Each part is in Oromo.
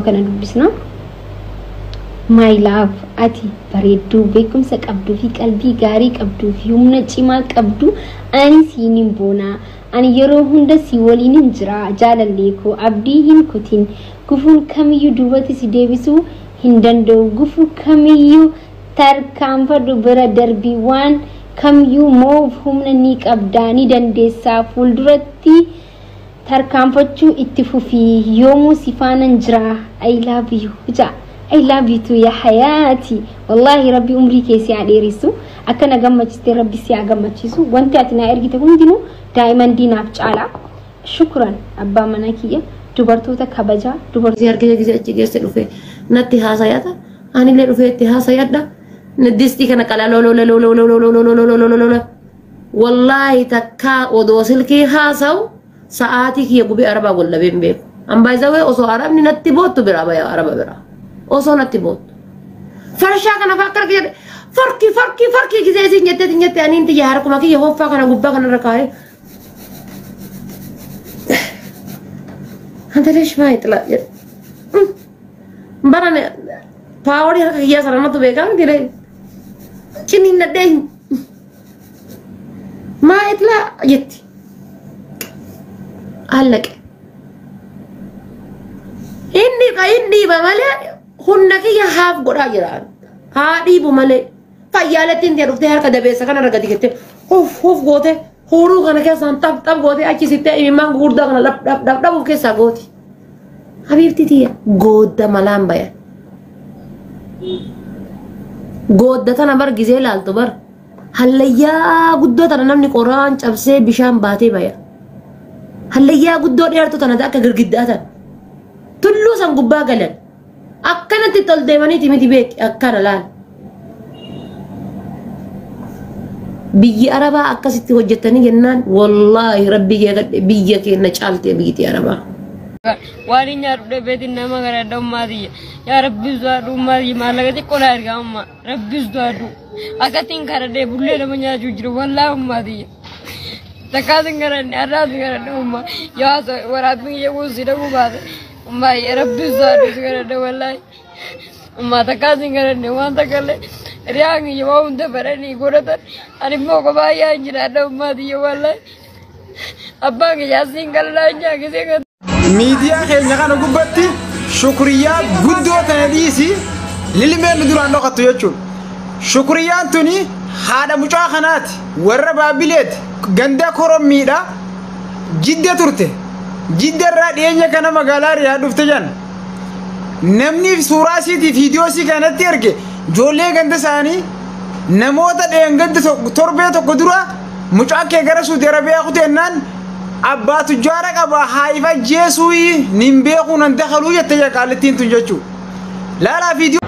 كنا نلبسنا my love ati bareedduu beekumsa qabdu fi qalbii gaarii qabdu fi humna cimaa qabdu ani siinin boona ani yeroo hunda si waliin jira jaalallee ko abdii hin kutin gufuun kamiyyuu duubatti si deebisuu hin danda'u gufuu kamiyyuu tarkaanfadhu bira darbii waan kamiyyuu moof humna ni qabdaa ni dandeessaa fuulduratti tarkaanfachuu itti fufii yoomuu si faanan jira I love you ja I love you too يا حياتي والله ربي عمري كيسي عديريسو أكنا جمعتي ربي سيا جمعتيسو وانت أتنا أرجع تقول دينو دائما دينا بتشعلا شكرا أبا مناكية دبرتو تكبجا دبرتو زيار كذا كذا أجي سلوفه نتها سيادا أنا اللي رفيه تها سيادا ندستي كنا كلا لو لو لو لو لو لو لو لو لو لو لو لو والله تكا ودوسل كي هاسو ساعاتي كي يبغى أربعة ولا بين بيك أم بايزاوي أصو عرب ننتي بوت برا يا عرب برا أصلا تبوت فرشة كنا فكر كده فرقي كذا زين جت أنا أنت يهاركم أكيد يهوف كنا غبا كنا ركاي أنت ليش ما يطلع برا باوري هكذا سرنا تو بيكام كده كني ندين ما يطلع يتي هلك إني بمالي هناك يا هاف غدا جران هادي بمالي فيالتين دي رفته هر كده بيسا كنا رغدي كده هوف غوته هورو كنا كيسان تب غوته أكيد سيته إمام غوردا كنا لب كيسا غوتي حبيبتي دي غودا ملام بيا غودا تنا بر جزء لالتو بر هليا غودا تنا نمني قرآن چبسه بشام باتي بيا هليا غودا ديرتو تنا داك غرغداتا تلو سان غبا غلن أكنا تطل ديماني تيمتي بيك أكنا لان بيجي أربعة أكاسيتي وجدتني جنان والله ربي بيجي كنا شالتي بيجي أربعة وارين يا رب بيتنا ما غير دوم مادي يا رب زادو مادي ما لقيت كل هرجع أمم رب زادو أكتين كرده بقول له من يا جوجر والله مادي تكاسين كرده أراد كرده أمم يا وراد من يقول زيرو بعد أمم يا رب زادو كرده والله أمم تكاسين كرده وان تكله رياضي يوم ده براني كورة أنا موكو بايا إنجيل أمم مادي والله أبغى ياسين كلا إنجا كذا ميديا خير نحن قبتي شكريا قدوة تناديسي للي ما ندور عنه قطع يجون شكريا توني هذا مشاخنات وربا بلاد غندا كورم ميدا جدة ترته جدة رادية كنا مقالار يا دفتجان نمني في سوراسي في فيديوسي كانت تيرك جولي غندا ساني نموتا دينغد تربية قدرة مشاك يغرسو دربيا قتنان أبا تجارك أبا هايفا جيسوي نمبيقون اندخلوا يتجا قالتين تنججو لا فيديو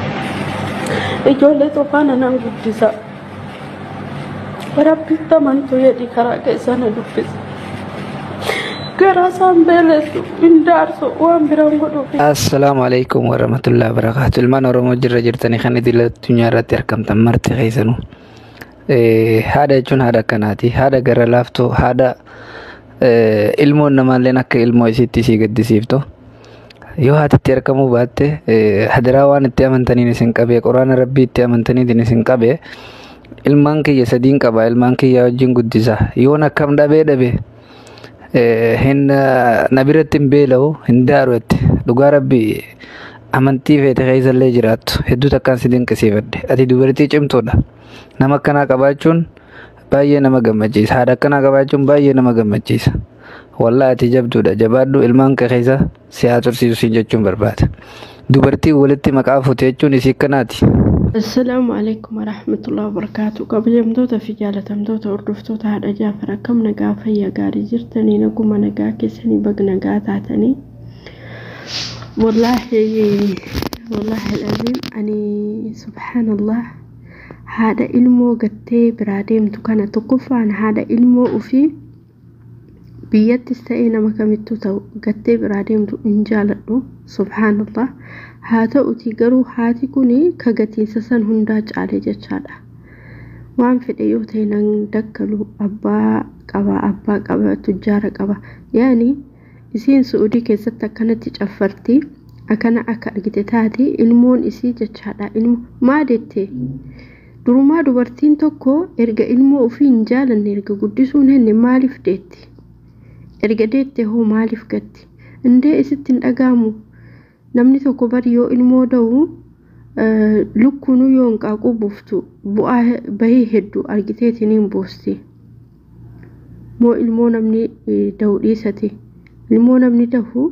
إجولة طوفان أنا قدسا وربي التمن يدي كراك إسانا دفز كراسان بيلسو من دارسو وان برانقو السلام عليكم ورحمة الله وبركاته المان ورمو جرتني خاني دي لتنيا راتي ركم تمرتي غيسانو هذا جون هذا كناتي هذا غير لافتو هذا ilmoon namaalleen akka ilmoo isitti sii gaddisiiftu yoo haatitti argamuu baatte hadiraa waan itti amantaniin isin qabee quraana rabbii itti amantaniin isin qabee ilmaan kiyya sadiin qaba ilmaan kiyya wajjin guddisa yoon akkam dhabee hin nabiratti hin beela'u hin daarutti dhugaa rabbii amantii feete keessallee jiraattu hedduu takkaan si dinqisiifadhe ati dubartii cimtuudha nama akkanaa qabaachuun baay'ee nama gammachiisa haadha akkanaa qabaachuun baay'ee nama gammachiisa wallahi ati jabduudha jabaadhu ilmaan kee keessa si haa tursiisu siin jechuun barbaada dubartii walitti maqaa fuute jechuun isii akkanaati. السلام عليكم ورحمة الله وبركاته قبل يمدوتا في جالة مدوتا وردفتوتا هذا جافر كم نقا فيا قاري جرتني نقوم نقا كسني بق نقا تاتني والله العظيم أني سبحان الله هذا علمه قتي براديم تكنا تقف عن هذا علمه وفي بيت استعينا مكامتو تو قتي براديم تو إنجالتو سبحان الله هذا أتيجرو هاتي كوني كقتي سسن هنداج على جشادا وان في الأيوتين دكلو أبا قبا تجار قبا يعني إسين سعودي كيستا كانت تجفرتي akana akka argite taati ilmoon isii jechaadha ilmo maadette durumaa dubartiin tokko erga ilmoo ofii hin jaalanne erga guddisuun henne maaliif deetti erga deette hoo maaliif gatti indee isitti hin dhagaamu namni tokko bari yoo ilmoo da'u lukkunu yoo hanqaaquu buuftu bu'aa bahii hedduu argiteetiniin boosti moo ilmoo namni da'u dhiisate ilmoo namni da'u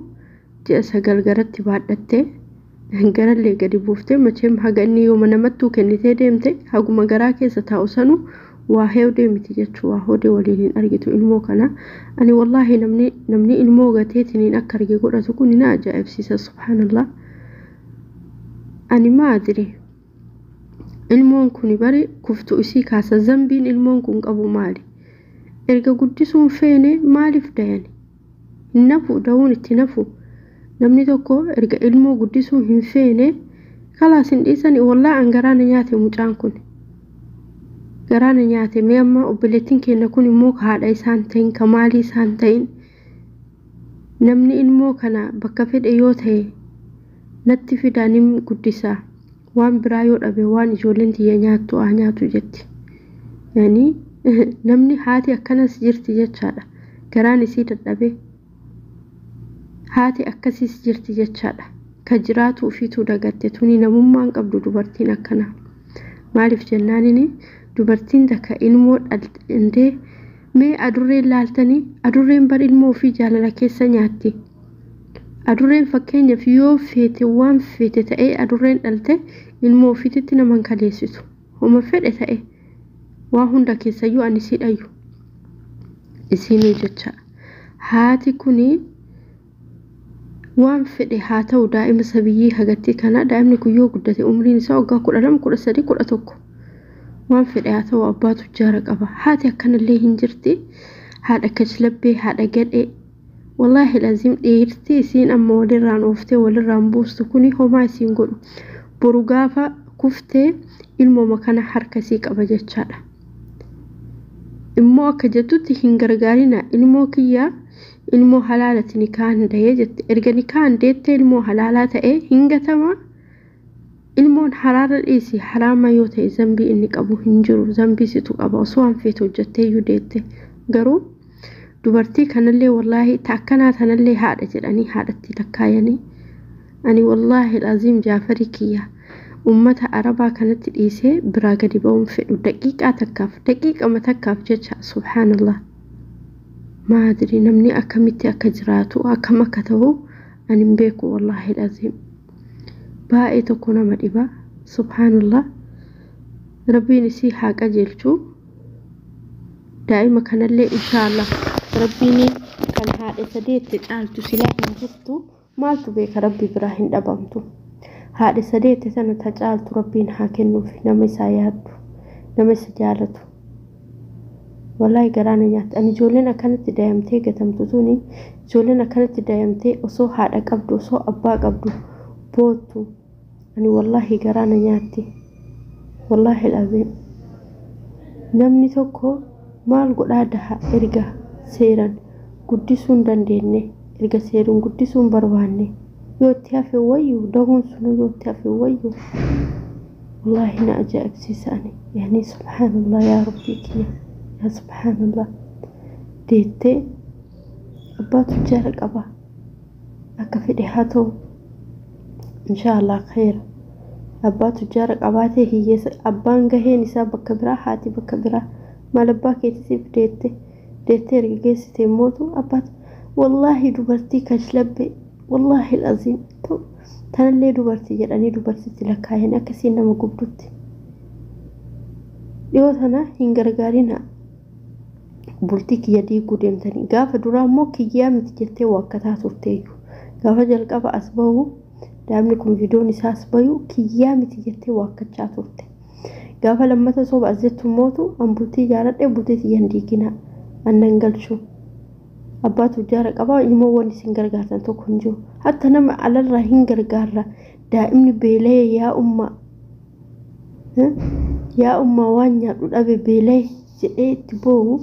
ji'a 9 garatti baadhatte garallee gadi buuftee macheem haga inni yoo namattuu kennitee deemte haguma garaa keessa taa'u sanu waa heewdee miti jechuu waa hoodee waliin hin argitu ilmoo kana ani wallaahi namni ilmoo gateetiniin akka arge godhatu kun na ajaa'ibsiisa subhaanallah ani maadire ilmoon kun bari kuftu isii kaasa zambiin ilmoon kun qabu maali erga guddisuun feene maaliif dayani nafu dawun itti nafu namni tokko erga ilmoo guddisuu hin feene kalaas hin dhiisani wallaahi an garaana nyaate mucaan kun garaana nyaate mee amma obboleettiin keenya kun immoo haadha isaan ta'in kamaalii isaan ta'in namni ilmoo kana bakka fedhe yoo ta'e natti fidaanim guddisa waan biraa yoo dhabe waan ijoolleen tiyya nyaattu nyaatu jetti yani namni haati akkanas jirti jechaadha garaan isii dadhabe haati akkasiis jirti jechaadha ka jiraatu ufiitu dagatte tuni namummaan qabdu dubartiin akkana maaliif jennaanini dubartiin takka ilmoo dhaltee mee adurreen laaltanii adurreen bar ilmoo ofii jaalala keessa nyaatti adurreen fakkeenyaaf yoo feete waan feete ta'ee adurreen dhalte ilmoo ofiititti naman kaleessitu homa fedhe ta'e waa hunda keessayyuu ani sidhayu isinuu jecha haati kuni waan fedhe haa ta'u daa'ima sabiyyii hagatti kana daa'imni kun yoo guddate umriin isaa waggaa 12 13 11 waan fedhe haa ta'u abbaatu jaara qaba haati akkanallee hin jirti haadha kashlabbee haadha gadhee wallaahi lazim dhiirti isiin amma walirraan ooftee walirraan buustu kuni homaa isiin godhu boru gaafa kuftee ilmoo kana harkasii qaba jechaadha immoo akka jettutti hin gargaarina ilmoo kiyyaa ilmoo halaalati nikaan dayee jette erga nikaan deette ilmoo halaalaa ta'e hingatama ilmoon haraara dhiisi haraama yoo ta'e zambii inni qabu hin jiru zambii situ qaba osoo an feete hojjettee iyyuu deette garuu dubartii kanallee wallaahi taakkanaa tanallee haadha jedhanii haadhatti lakkaayanii ani wallaahi laazim jaafarii kiyya ummata arabaa kanatti dhiisee biraa gadi ba'uun fedhu daqiiqama takkaaf jecha subhaanallah maadri namni akkamitti akka jiraatu akkam akka ta'u ani hin beeku wallaahi laazim baay'ee tokko nama dhiba subhaanallah rabbiin isii haa qajeelchu daa'ima kanallee inshaallah rabbiin kan haadha sadeetti caaltu silaa hin jirtu maaltu beeka rabbi biraa hin dhabamtu haadha sadeetti sana ta caaltu rabbiin haa kennuuf nama isaa yaaddu nama isa jaalatu wallahi garaana nyaatti ani ijoolleen akkanatti daa'imtee gatamtu tuni ijoolleen akkanatti daa'imtee osoo haadha qabdu osoo abbaa qabdu bootu ani wallahi garaana nyaatti wallahi laazim namni tokko maal godhaa daha erga seeran guddisuun dandeenye erga seeruun guddisuun barbaanne yoo itti hafe wayyu dahuun sunu yoo itti hafe wayyu wallahi na ajaa'ibsiisani yani subhaanallah yaa rabbii kiyya yaa subhaanallah deettee abbaatu jaara qaba akka fedhe haa ta'u inshaallah khayra abbaatu jaara qabaatee hiyyeessa abbaan gaheen isaa bakka biraa haati bakka biraa maal abbaa keetisiif deettee erga geessitee mootu abbaatu wallaahi dubartii kashlabbe wallaahi laziim tanallee dubartii jedhanii dubartitti lakkaayanii akkasiin nama gubdutti dhiyoo tana hin gargaarina bultii kiyya diiguu deemtanii gaafa duraa immoo kiyyaa miti jettee waakkataa turteeyyu gaafa jalqaba as bahu daa'imni kun viidiyoon isaa as bahu kiyyaa miti jettee waakkachaa turte gaafa lammata sooba as jettu mootu an bultii jaaladhe bultii tiyyan diigina annan galchu abbaatu jaara qaba ilmoo waan isin gargaartan tokko hin jiru hatta nama alarraa hin gargaarra daa'imni beelee yaa umma waan nyaadhu dhabe beelee jedhee itti boo'u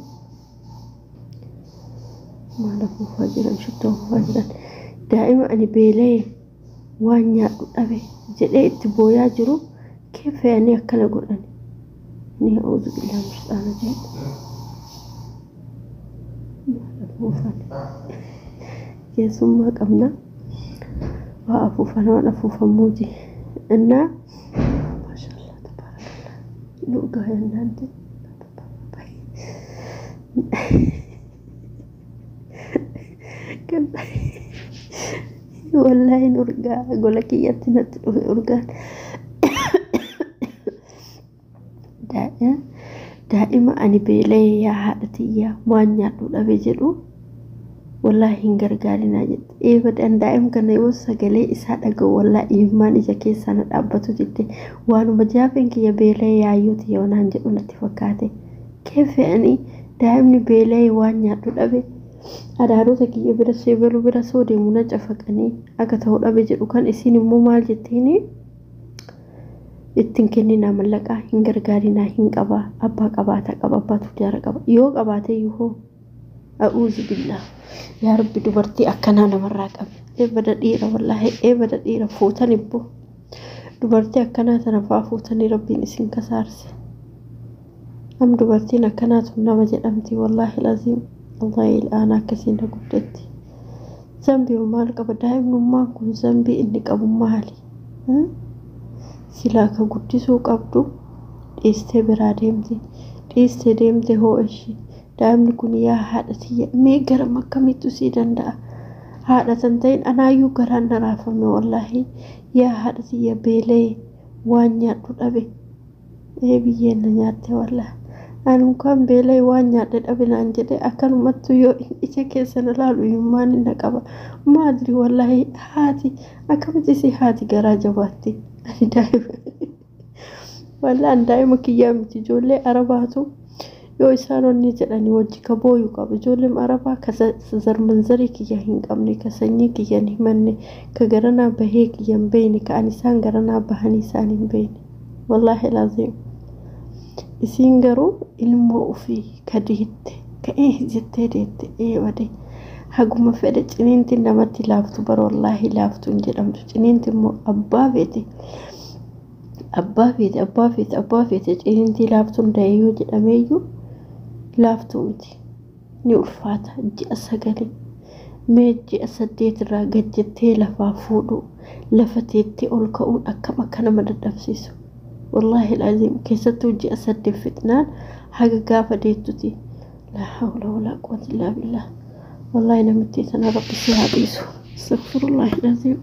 maalaaf ufaa jiran shittoo ufaa jiran daa'ima ani beelee waan nyaadhu dhabe jedhee itti booyaa jiru keefe'anii akkana godhan ni a'uudhu billahi mushtaana jedhu keessummaa qabna waa afuufan waan afuufamuuti innaa maashaallah tabarakallah nuugaa yannaante والله نرجع أقول لك يا تنت أرجع دائما أنا بيلي يا حالتي يا وانيا ولا بيجرو والله هنجرجالنا جد إيه بدأن دائما كان يوصل جلي إسحاق أقول والله إيمان إذا كي سنة أبتو جدي وأنا مجابين كي بيلي يا يوتي وانا هنجر ونتفكاتي كيف يعني دائما بيلي وانيا ولا بي Adaarota kiyya bira seebalu bira soo deemuna cafaqanii akka ta'u dhabe jedhu kan isin immoo maal jetteeni ittiin kennina mallaqaa hin gargaarinaa hin qaba abbaa qabaata qaba abbaatu jaara qaba yoo qabaate yoo a'uuzu billah yaa rabbi dubartii akkanaa namarraa qabe eebada dhiira wallahi eebada dhiira fuutan ibbo dubartii akkanaa tana fa'aa fuutanii rabbiin isin kasaarse am dubartiin akkanaa tun nama jedhamti wallahi laziim والله الآن كسين قدتي ذنبي ومال قبل دائما ما كن ذنبي إنك أبو مالي سلاك قدتي سوق أبدو استبرا ديمتي هو إشي دائما كن يا حادثي ميقر مكامي تسيدان دا هذا تنتين أنا يقران نرافمي والله يا حادثي يا بيلي وانيا تلابي إيه بيين نياتي والله أنا كان بيلي وانيا تلابي نانجدي أكل متو إيشا كيسان لالو يماني نقابا ما أدري والله هاتي أكمتسي هاتي قراجة باتي أنا دائما والله أنا دائما كيامتي جولي أرباتو yoo isaan onni jedhani wajji ka booyu qabu ijoolleen arabaa ka zarmanzarii kiyya hin qabne ka sanyii kiyya hin himanne ka garanaa bahee kiyya hin beeyne ka an isaan garanaa bahanii isaan hin beeyne wallaahi laziim isiin garuu ilmoo ufii ka diitte ka jettee deette eebade haguma fedhe ciniinti namatti laaftu bara wallaahi laaftu hin jedhamtu ciniinti immoo abbaa feete ciniinti laaftuun daa'eeyoo jedhameeyyuu laaftuu miti ni ulfaata ji'a 9 mee ji'a 8 irraa gajjettee lafaa fuudhu lafa teettee ol ka'uun akka nama dadhabsiisu wallaahi laziim keessattuu ji'a 8 fitnaan haga gaafa deettuti la hawla wala quwwata illa billah wallaahi namitti sana rabbi si haa dhiisu astaghfirullahi laziim